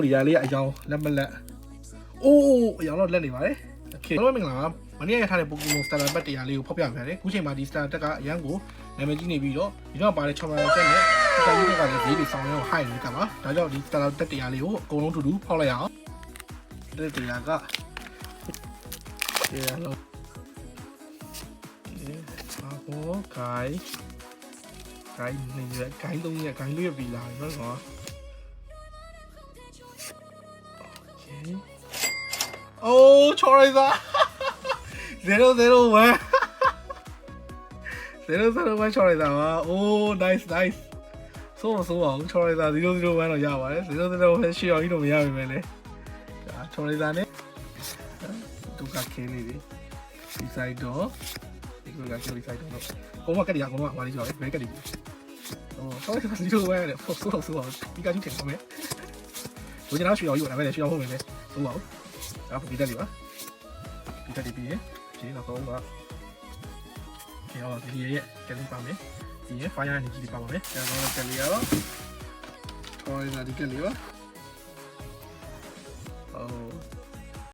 ဒီရလေးအကြောင်းလက်မလက်အိုးအကြောင်းတော့လက်နေပါတယ်โอเคတော့မင်္ဂလာပါမနေ့ရထားတဲ့ Pokemon Starter Pack တရားလေးကိုဖောက်ပြပြတယ်ခုချိန်မှာဒီ Starter Pack ကအရန်ကိုနာမည်ကြီးနေပြီးတော့ဒီတော့ပါတဲ့6枚တက်နဲ့ဒီတိုင်းကလည်းဈေးတွေဆောင်ရအောင်ဟိုက်နေတာပါဒါကြောင့်ဒီ Starter Pack တရားလေးကိုအကုန်လုံးတူတူဖောက်လိုက်အောင်ဒီတရားကတရားလုံးအာဘောဂိုင်းနေရဂိုင်း3ရက်ဂိုင်း4ရက်ပြီလာပြီနော်ကွာOh, Charizard 001 001 Charizard ပါ Oh, nice ဆိုအောင် Charizard 001တော့ရပါတယ်001ရှိအောင်ကြီးတော့မရပါမယ်လေဒါ Charizard နဲ့ဒုက္ခခင်းနေပြီဒီ side တော့ဒီကက side တော့ကိုမကတည်းကကိုမဘာလို့ဆိုတော့ဘယ်ကတည်းကCharizard 001လေဆိုအောင်ဒီကကြီးထင်ပါမယ်တို့ကျွန်တော်ရွှေအောင်ယူလာမယ်ရွှေအောင်ဟုတ်မယ်လေဆိုအောင်ဒါပီတက်လေးပါပီတက်လေးပြီးရင်ဒီနောက်တော့ဒီအော်ဒီရဲ့ကလေးပါမယ်ဒီရဲ့ fire energy လေးပါပါမယ်ကျန်တော့ကလေးရောထော်ရတာဒီကလေးပါ